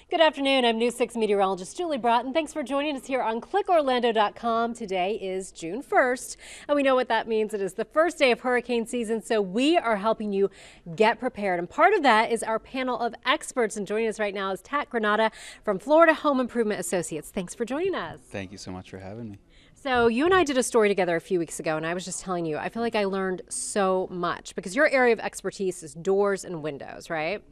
Good afternoon. I'm News 6 meteorologist Julie Broughton. Thanks for joining us here on clickorlando.com. Today is June 1st, and we know what that means. It is the first day of hurricane season, so we are helping you get prepared. And part of that is our panel of experts. And joining us right now is Tat Granata from Florida Home Improvement Associates. Thanks for joining us. Thank you so much for having me. So you and I did a story together a few weeks ago, and I was just telling you, I feel like I learned so much because your area of expertise is doors and windows, right?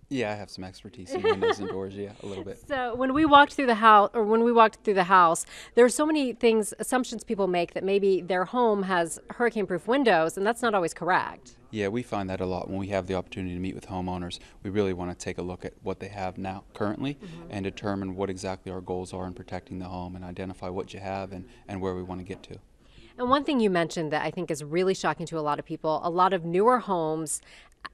Yeah, I have some expertise in windows and doors, yeah, a little bit. So when we walked through the house, there are so many things, assumptions people make that maybe their home has hurricane-proof windows, and that's not always correct. Yeah, we find that a lot when we have the opportunity to meet with homeowners. We really want to take a look at what they have now currently and determine what exactly our goals are in protecting the home and identify what you have and where we want to get to. And one thing you mentioned that I think is really shocking to a lot of people, a lot of newer homes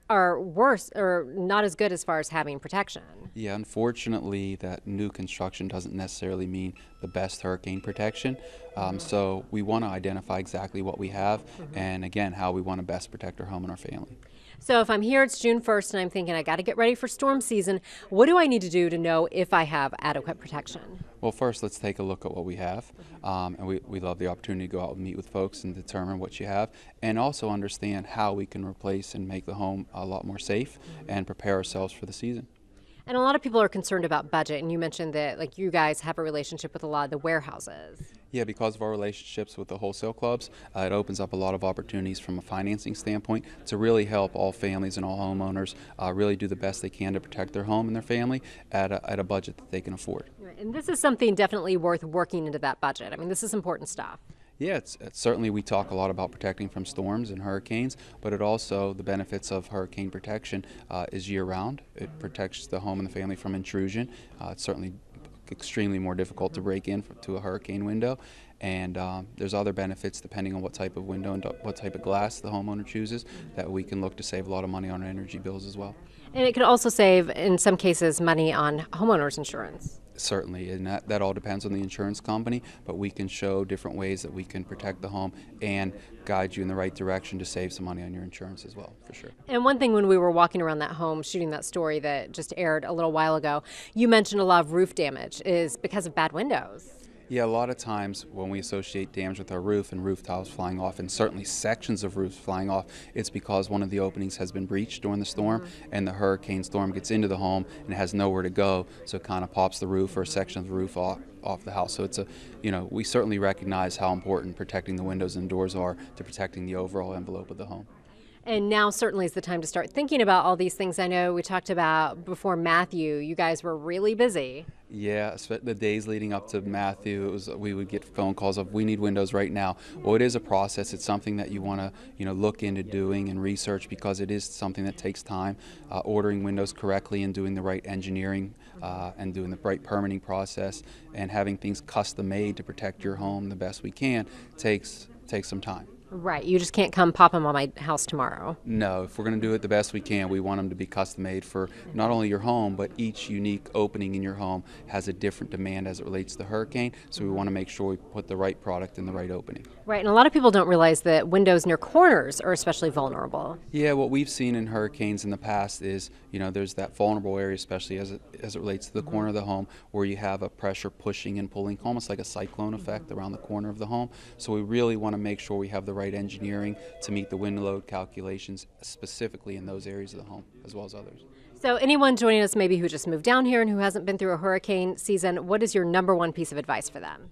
are worse or not as good as far as having protection. Yeah, unfortunately, that new construction doesn't necessarily mean the best hurricane protection. So we want to identify exactly what we have and, again, how we want to best protect our home and our family. So if I'm here, it's June 1st, and I'm thinking I got to get ready for storm season. What do I need to do to know if I have adequate protection? Well, first, let's take a look at what we have. And we love the opportunity to go out and meet with folks and determine what you have, and also understand how we can replace and make the home a lot more safe and prepare ourselves for the season. And a lot of people are concerned about budget, and you mentioned that like you guys have a relationship with a lot of the warehouses. Yeah, because of our relationships with the wholesale clubs, it opens up a lot of opportunities from a financing standpoint to really help all families and all homeowners really do the best they can to protect their home and their family at a budget that they can afford. Right. And this is something definitely worth working into that budget. I mean, this is important stuff. Yeah, it's certainly we talk a lot about protecting from storms and hurricanes, but it also, the benefits of hurricane protection is year-round. It protects the home and the family from intrusion. It's certainly extremely more difficult to break in to a hurricane window, and there's other benefits depending on what type of window and what type of glass the homeowner chooses that we can look to save a lot of money on our energy bills as well. And it could also save, in some cases, money on homeowners insurance. Certainly, and that all depends on the insurance company, but we can show different ways that we can protect the home and guide you in the right direction to save some money on your insurance as well, for sure. And one thing when we were walking around that home shooting that story that just aired a little while ago, you mentioned a lot of roof damage is because of bad windows. Yeah, a lot of times when we associate damage with our roof and roof tiles flying off, and certainly sections of roofs flying off, it's because one of the openings has been breached during the storm, and the hurricane storm gets into the home and has nowhere to go, so it kind of pops the roof or a section of the roof off the house. So it's we certainly recognize how important protecting the windows and doors are to protecting the overall envelope of the home. And now certainly is the time to start thinking about all these things. I know we talked about before Matthew, you guys were really busy. Yeah, the days leading up to Matthew, we would get phone calls of, we need windows right now. Well, it is a process. It's something that you want to look into doing and research because it is something that takes time. Ordering windows correctly and doing the right engineering and doing the right permitting process and having things custom made to protect your home the best we can takes some time. Right. You just can't come pop them on my house tomorrow. No, if we're going to do it the best we can, we want them to be custom made for not only your home, but each unique opening in your home has a different demand as it relates to the hurricane. So we want to make sure we put the right product in the right opening. Right. And a lot of people don't realize that windows near corners are especially vulnerable. Yeah, what we've seen in hurricanes in the past is, there's that vulnerable area, especially as it relates to the corner of the home, where you have a pressure pushing and pulling, almost like a cyclone effect around the corner of the home. So we really want to make sure we have the right engineering to meet the wind load calculations specifically in those areas of the home as well as others. So anyone joining us maybe who just moved down here and who hasn't been through a hurricane season, what is your number one piece of advice for them?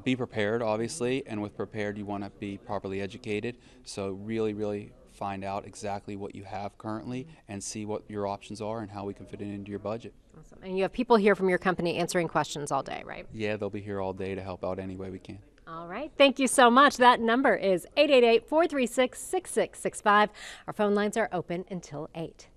Be prepared, obviously, and with prepared you want to be properly educated. So really find out exactly what you have currently and see what your options are and how we can fit it into your budget. Awesome. And you have people here from your company answering questions all day, right? Yeah, they'll be here all day to help out any way we can. All right. Thank you so much. That number is 888-436-6665. Our phone lines are open until 8.